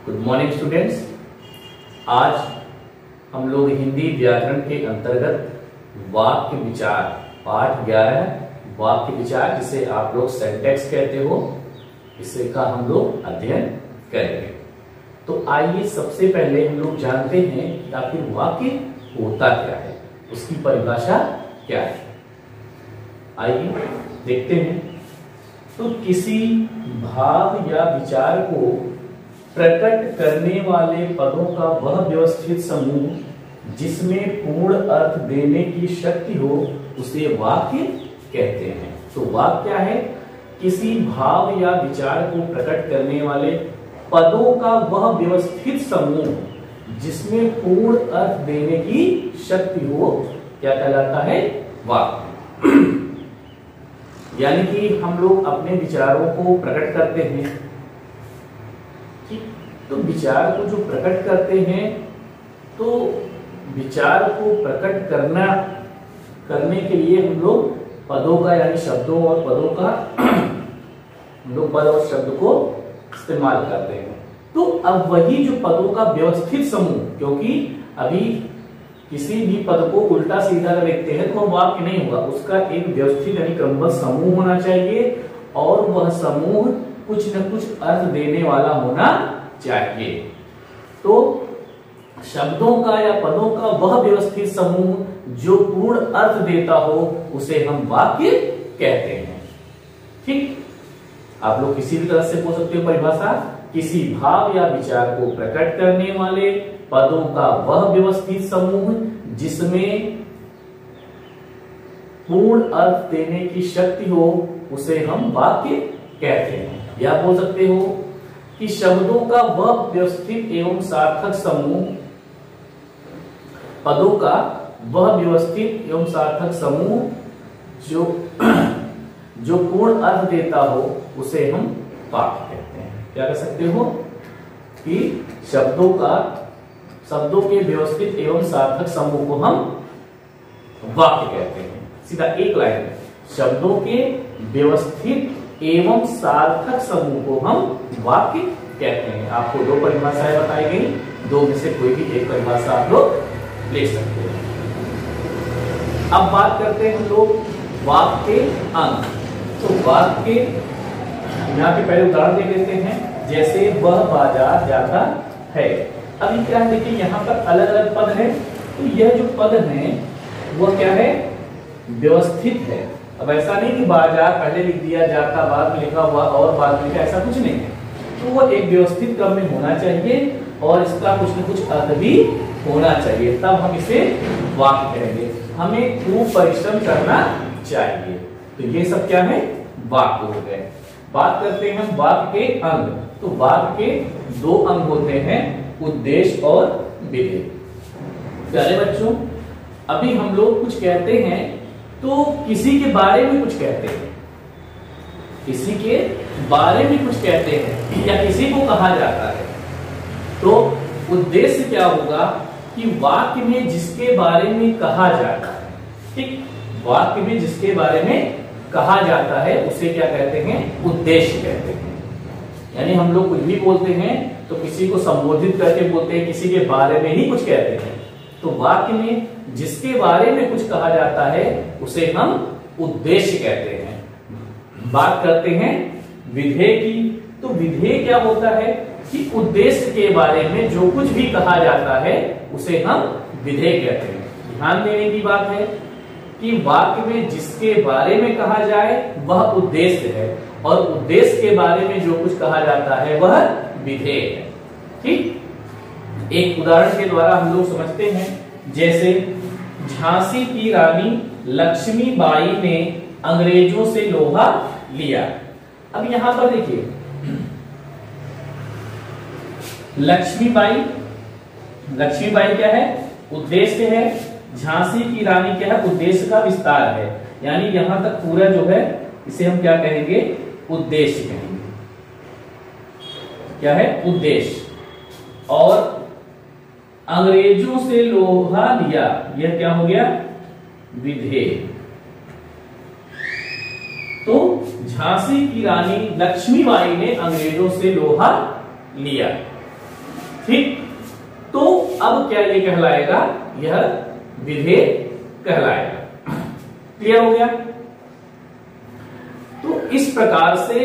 Good morning students. आज हम लोग हिंदी व्याकरण के अंतर्गत वाक्य विचार पाठ 11 वाक्य विचार, जिसे आप लोग सेंटेक्स कहते हो, इसे का हम लोग अध्ययन करेंगे। तो आइए सबसे पहले हम लोग जानते हैं कि आखिर वाक्य होता क्या है, उसकी परिभाषा क्या है। आइए देखते हैं। तो किसी भाव या विचार को प्रकट करने वाले पदों का वह व्यवस्थित समूह जिसमें पूर्ण अर्थ देने की शक्ति हो, उसे वाक्य कहते हैं। तो वाक्य क्या है? किसी भाव या विचार को प्रकट करने वाले पदों का वह व्यवस्थित समूह जिसमें पूर्ण अर्थ देने की शक्ति हो, क्या कहलाता है? वाक्य। यानी कि हम लोग अपने विचारों को प्रकट करते हैं, तो विचार को जो प्रकट करते हैं, तो विचार को प्रकट करने के लिए हम लोग पदों का यानी शब्दों और पदों का हम लोग पद और शब्द को इस्तेमाल करते हैं। तो अब वही जो पदों का व्यवस्थित समूह, क्योंकि अभी किसी भी पद को उल्टा सीधा अगर देखते हैं तो वह वाक्य नहीं होगा, उसका एक व्यवस्थित यानी क्रमबद्ध समूह होना चाहिए और वह समूह कुछ न कुछ अर्थ देने वाला होना चाहिए। तो शब्दों का या पदों का वह व्यवस्थित समूह जो पूर्ण अर्थ देता हो, उसे हम वाक्य कहते हैं। ठीक, आप लोग किसी भी तरह से पूछ सकते हो परिभाषा। किसी भाव या विचार को प्रकट करने वाले पदों का वह व्यवस्थित समूह जिसमें पूर्ण अर्थ देने की शक्ति हो, उसे हम वाक्य कहते हैं। या बोल सकते हो कि शब्दों का वह व्यवस्थित एवं सार्थक समूह, पदों का वह व्यवस्थित एवं सार्थक समूह जो पूर्ण अर्थ देता हो, उसे हम वाक्य कहते हैं। क्या कह सकते हो कि शब्दों के व्यवस्थित एवं सार्थक समूह को हम वाक्य कहते हैं। सीधा एक लाइन में, शब्दों के व्यवस्थित एवं सार्थक समूह को हम वाक्य कहते हैं। आपको दो परिभाषाएं बताई गई, दो में से कोई भी एक परिभाषा आप लोग ले सकते हैं। अब बात करते हैं हम लोग वाक्य के अंग। तो वाक्य यहाँ के पहले उदाहरण दे देते हैं, जैसे वह बाजार जाता है। अभी क्या है, देखिए यहाँ पर अलग अलग पद है, तो यह जो पद है वह क्या है? व्यवस्थित है। अब ऐसा नहीं कि बाजार पहले लिख दिया, जाता बाद में लिखा हुआ और बाद में लिखा, ऐसा कुछ नहीं है। तो वो एक व्यवस्थित क्रम में होना चाहिए और इसका कुछ न कुछ अर्थ भी होना चाहिए, तब हम इसे वाक्य कहेंगे। हमें खूब परिश्रम करना चाहिए। तो ये सब क्या है? वाक्य हो गए। बात करते हैं हम वाक्य के अंग। तो वाक्य के दो अंग होते हैं, उद्देश्य और विधेय। प्यारे बच्चों, अभी हम लोग कुछ कहते हैं तो किसी के बारे में कुछ कहते हैं, किसी के बारे में कुछ कहते हैं या किसी को कहा जाता है, तो उद्देश्य क्या होगा कि वाक्य में जिसके बारे में कहा जाता है, ठीक, वाक्य में जिसके बारे में कहा जाता है उसे क्या कहते हैं? उद्देश्य कहते हैं। यानी हम लोग कुछ भी बोलते हैं तो किसी को संबोधित करके बोलते हैं, किसी के बारे में ही कुछ कहते हैं। तो वाक्य में जिसके बारे में कुछ कहा जाता है उसे हम उद्देश्य कहते हैं। बात करते हैं विधेय की। तो विधेय क्या होता है कि उद्देश्य के बारे में जो कुछ भी कहा जाता है उसे हम विधेय कहते हैं। ध्यान देने की बात है कि वाक्य में जिसके बारे में कहा जाए वह उद्देश्य है और उद्देश्य के बारे में जो कुछ कहा जाता है वह विधेय है। ठीक, एक उदाहरण के द्वारा हम लोग समझते हैं। जैसे झांसी की रानी लक्ष्मीबाई ने अंग्रेजों से लोहा लिया। अब यहां पर देखिए, लक्ष्मीबाई क्या है? उद्देश्य है। झांसी की रानी क्या है? उद्देश्य का विस्तार है। यानी यहां तक पूरा जो है इसे हम क्या कहेंगे? उद्देश्य कहेंगे। क्या है? उद्देश्य। और अंग्रेजों से लोहा लिया, यह क्या हो गया? विधेय। तो झांसी की रानी लक्ष्मीबाई ने अंग्रेजों से लोहा लिया। ठीक, तो अब क्या ये कहलाएगा, यह विधेय कहलाएगा। क्लियर हो गया। तो इस प्रकार से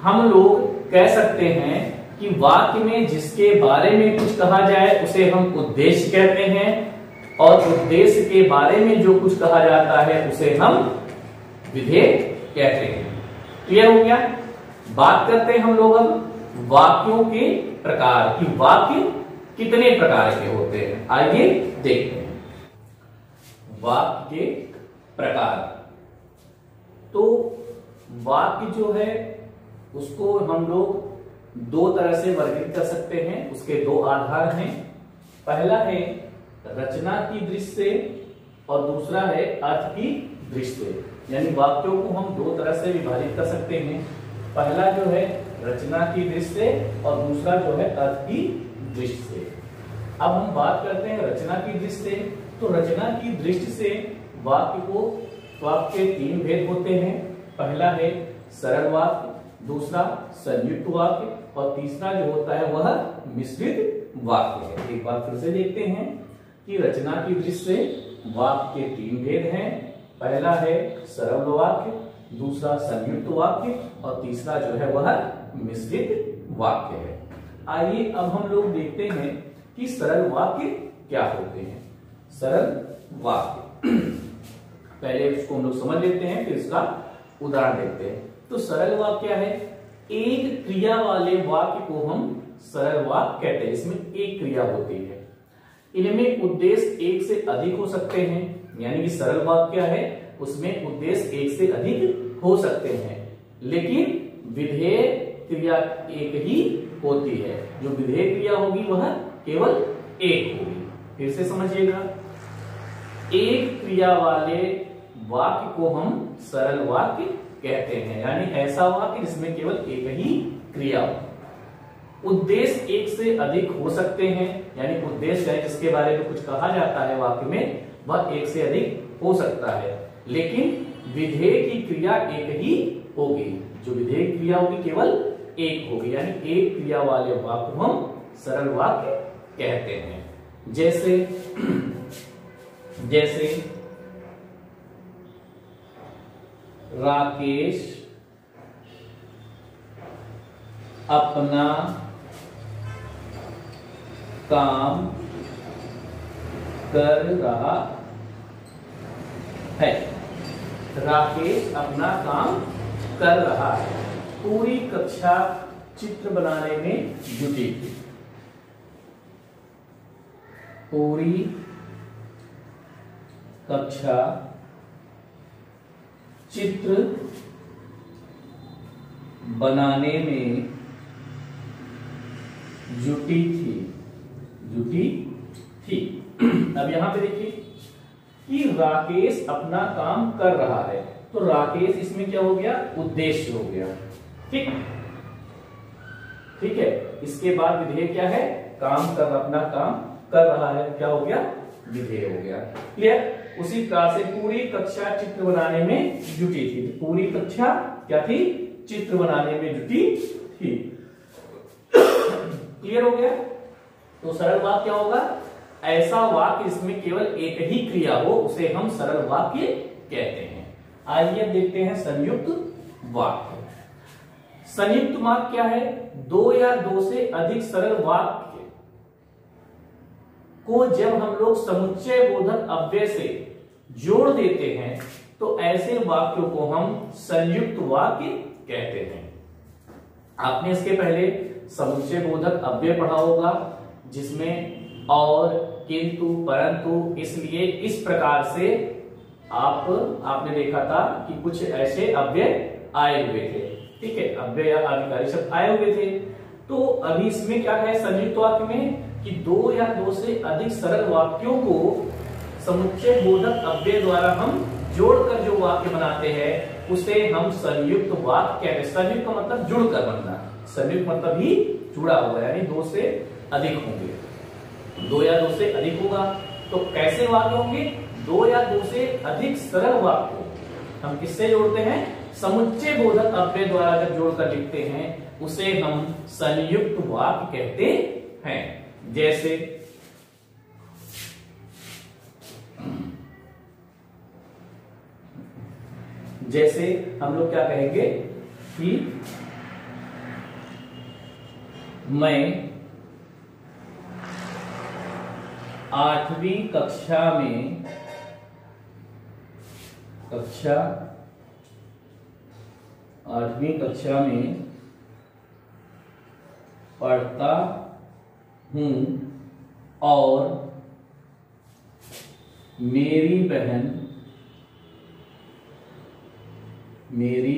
हम लोग कह सकते हैं कि वाक्य में जिसके बारे में कुछ कहा जाए उसे हम उद्देश्य कहते हैं, और उद्देश्य के बारे में जो कुछ कहा जाता है उसे हम विधेय कहते हैं। क्लियर हो गया। बात करते हैं हम लोग अब वाक्यों के प्रकार की। वाक्य कितने प्रकार के होते हैं, आइए देखते हैं। वाक्य के प्रकार, तो वाक्य जो है उसको हम लोग दो तरह से वर्गीकृत कर सकते हैं। उसके दो आधार हैं। पहला है रचना की दृष्टि से और दूसरा है अर्थ की दृष्टि से। यानी वाक्यों को हम दो तरह से विभाजित कर सकते हैं। पहला जो है रचना की दृष्टि से और दूसरा जो है अर्थ की दृष्टि से। अब हम बात करते हैं रचना की दृष्टि से। तो रचना की दृष्टि से वाक्य के तीन भेद होते हैं। पहला है सरल वाक्य, दूसरा संयुक्त वाक्य और तीसरा जो होता है वह मिश्रित वाक्य है। एक बार फिर से देखते हैं कि रचना की दृष्टि से वाक्य के तीन भेद हैं। पहला है सरल वाक्य, दूसरा संयुक्त वाक्य और तीसरा जो है वह मिश्रित वाक्य है। आइए अब हम लोग देखते हैं कि सरल वाक्य क्या होते हैं। सरल वाक्य पहले इसको हम लोग समझ लेते हैं, फिर इसका उदाहरण देखते हैं। तो सरल वाक्य क्या है, एक क्रिया वाले वाक्य को हम सरल वाक्य कहते हैं। इसमें एक क्रिया होती है। इनमें उद्देश्य एक से अधिक हो सकते हैं। यानी कि सरल वाक्य क्या है, उसमें उद्देश्य एक से अधिक हो सकते हैं, लेकिन विधेय क्रिया एक ही होती है। जो विधेय क्रिया होगी वह केवल एक होगी। फिर से समझिएगा, एक क्रिया वाले वाक्य को हम सरल वाक्य कहते हैं। यानी ऐसा वाक्य जिसमें केवल एक ही क्रिया हो। उद्देश्य एक से अधिक हो सकते हैं। यानी उद्देश्य है जिसके बारे में कुछ कहा जाता है वाक्य में, वह एक से अधिक हो सकता है, लेकिन विधेय की क्रिया एक ही होगी। जो विधेय क्रिया होगी केवल एक होगी। यानी एक क्रिया वाले वाक्य को हम सरल वाक्य कहते हैं। जैसे राकेश अपना काम कर रहा है। राकेश अपना काम कर रहा है। पूरी कक्षा चित्र बनाने में जुटी थी। पूरी कक्षा चित्र बनाने में जुटी थी। अब यहां पे देखिए कि राकेश अपना काम कर रहा है। तो राकेश इसमें क्या हो गया, उद्देश्य हो गया। ठीक है। इसके बाद विधेय क्या है, अपना काम कर रहा है, क्या हो गया, विधेय हो गया। क्लियर। उसी प्रकार से पूरी कक्षा चित्र बनाने में जुटी थी। पूरी कक्षा क्या थी, चित्र बनाने में जुटी थी। क्लियर हो गया। तो सरल वाक्य क्या होगा, ऐसा वाक्य जिसमें केवल एक ही क्रिया हो उसे हम सरल वाक्य कहते हैं। आइए देखते हैं संयुक्त वाक्य। संयुक्त वाक्य क्या है, दो या दो से अधिक सरल वाक्य को जब हम लोग समुच्चय बोधक अव्यय से जोड़ देते हैं तो ऐसे वाक्यों को हम संयुक्त वाक्य कहते हैं। आपने इसके पहले समुच्चय बोधक अव्यय पढ़ा होगा, जिसमें और, किंतु, परंतु, इसलिए, इस प्रकार से आपने देखा था कि कुछ ऐसे अव्यय आए हुए थे। ठीक है, अव्यय या आधिकारिक शब्द आए हुए थे। तो अभी इसमें क्या है, संयुक्त वाक्य में, कि दो या दो से अधिक सरल वाक्यों को समुच्चय बोधक अव्यय द्वारा हम जोड़कर जो वाक्य बनाते हैं उसे हम संयुक्त वाक्य कहते हैं। संयुक्त का मतलब जुड़कर बनना, संयुक्त मतलब ही जुड़ा हुआ, यानी दो से अधिक होंगे। दो या दो से अधिक होगा तो कैसे वाक्य होंगे, दो या दो से अधिक सरल वाक्य हम किससे जोड़ते हैं, समुच्चय बोधक अव्यय द्वारा जब जोड़कर लिखते हैं उसे हम संयुक्त वाक्य कहते हैं। जैसे हम लोग क्या कहेंगे कि मैं 8वीं कक्षा में पढ़ता हूं और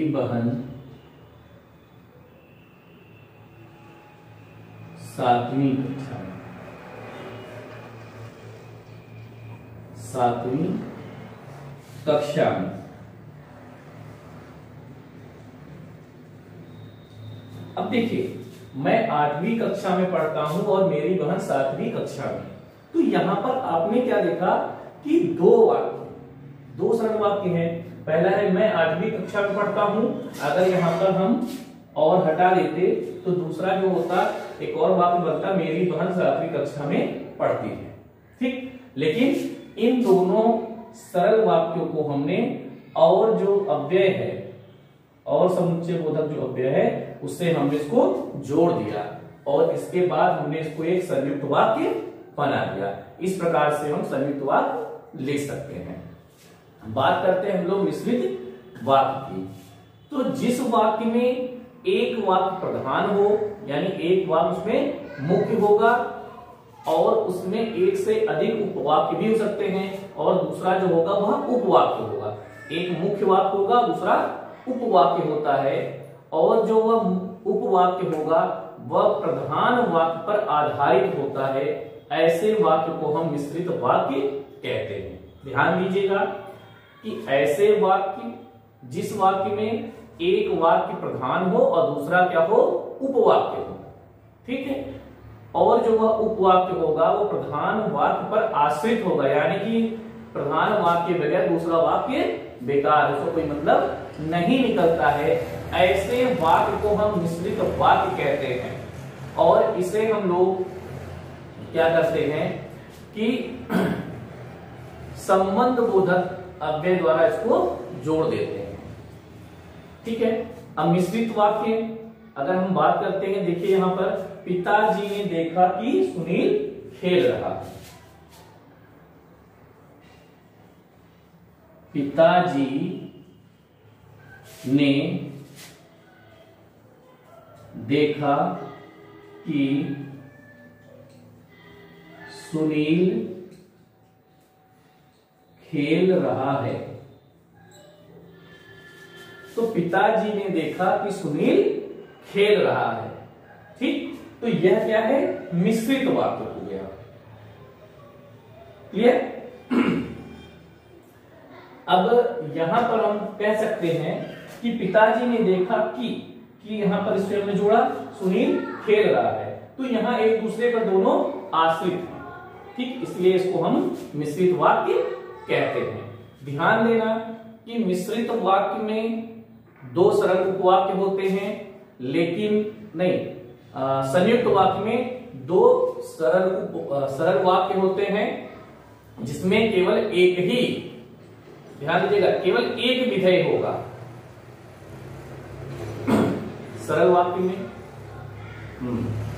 मेरी बहन 7वीं कक्षा में। अब देखिए, मैं 8वीं कक्षा में पढ़ता हूं और मेरी बहन 7वीं कक्षा में। तो यहां पर आपने क्या देखा कि दो सरल वाक्य हैं। पहला है मैं 8वीं कक्षा में पढ़ता हूं, अगर यहां पर हम और हटा देते तो दूसरा जो होता एक और वाक्य बनता मेरी बहन 7वीं कक्षा में पढ़ती है। ठीक, लेकिन इन दोनों सरल वाक्यों को हमने और जो अव्यय है और समुच्चय बोधक जो अव्यय है उससे हमने इसको जोड़ दिया और इसके बाद हमने इसको एक संयुक्त वाक्य बना दिया। इस प्रकार से हम संयुक्त वाक्य लिख सकते हैं। बात करते हैं हम लोग मिश्रित वाक्य की। तो जिस वाक्य में एक वाक्य प्रधान हो, यानी एक वाक्य उसमें मुख्य होगा और उसमें एक से अधिक उपवाक्य भी हो सकते हैं और दूसरा जो होगा वह उपवाक्य होगा। एक मुख्य वाक्य होगा, दूसरा उपवाक्य होता है और जो वह उपवाक्य होगा वह प्रधान वाक्य पर आधारित होता है। ऐसे वाक्य को हम मिश्रित वाक्य कहते हैं। ध्यान दीजिएगा कि ऐसे वाक्य जिस वाक्य में एक वाक्य प्रधान हो और दूसरा क्या हो, उपवाक्य हो। ठीक है, और जो वह उपवाक्य होगा वो प्रधान वाक्य पर आश्रित होगा, यानी कि प्रधान वाक्य के बगैर दूसरा वाक्य बेकार, उसको कोई मतलब नहीं निकलता है। ऐसे वाक्य को हम मिश्रित वाक्य कहते हैं और इसे हम लोग क्या करते हैं कि संबंध बोधक अव्यय द्वारा इसको जोड़ देते हैं। ठीक है, अब मिश्रित वाक्य अगर हम बात करते हैं, देखिए यहां पर पिताजी ने देखा कि सुनील खेल रहा। पिताजी ने देखा कि सुनील खेल रहा है। तो पिताजी ने देखा कि सुनील खेल रहा है। ठीक, तो यह क्या है, मिश्रित वाक्य हो गया। क्लियर? अब यहां पर हम कह सकते हैं कि पिताजी ने देखा कि यहां पर इससे हमने जोड़ा सुनील खेल रहा है, तो यहां एक दूसरे पर दोनों आश्रित हैं। ठीक, इसलिए इसको हम मिश्रित वाक्य कहते हैं। ध्यान देना कि मिश्रित वाक्य में दो सरल उपवाक्य होते हैं, लेकिन नहीं, संयुक्त वाक्य में दो सरल वाक्य होते हैं जिसमें केवल एक ही, ध्यान दीजिएगा, केवल एक विधेय होगा सरल वाक्य में।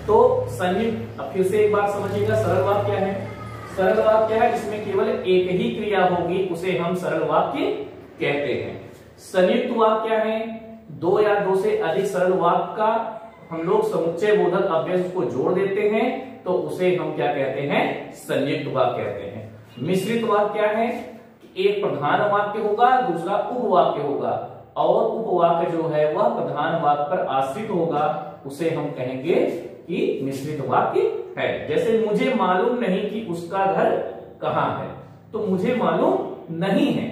तो संयुक्त, अब फिर से एक बात समझिएगा, सरल वाक्य क्या है? सरल वाक्य है जिसमें केवल एक ही क्रिया होगी, उसे हम सरल वाक्य कहते हैं। संयुक्त वाक्य क्या है? दो या दो से अधिक सरल वाक्य का हम लोग समुच्चय बोधक अव्यय को जोड़ देते हैं, तो उसे हम क्या कहते हैं? संयुक्त वाक्य कहते हैं। मिश्रित वाक्य क्या है? एक प्रधान वाक्य होगा, दूसरा उपवाक्य होगा और उपवाक्य जो है वह प्रधान वाक्य पर आश्रित होगा, उसे हम कहेंगे कि मिश्रित वाक्य है। जैसे मुझे मालूम नहीं कि उसका घर कहां है, तो मुझे मालूम नहीं है,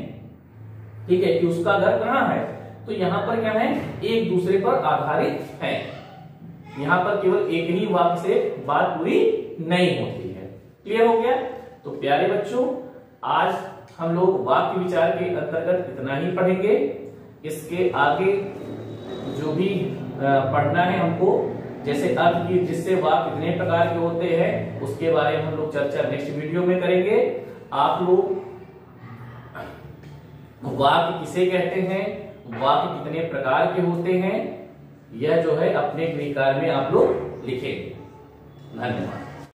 ठीक है, कि उसका घर कहां है, तो यहां पर क्या है, एक दूसरे पर आधारित है। यहां पर केवल एक ही वाक्य से बात पूरी नहीं होती है। क्लियर हो गया? तो प्यारे बच्चों, आज हम लोग वाक्य विचार के अंतर्गत इतना ही पढ़ेंगे। इसके आगे जो भी पढ़ना है हमको, जैसे अर्थ की जिससे वाक्य कितने प्रकार के होते हैं उसके बारे में हम लोग चर्चा नेक्स्ट वीडियो में करेंगे। आप लोग वाक्य किसे कहते हैं, वाक्य कितने प्रकार के होते हैं, यह जो है अपने गृह कार्य में आप लोग लिखेंगे। धन्यवाद।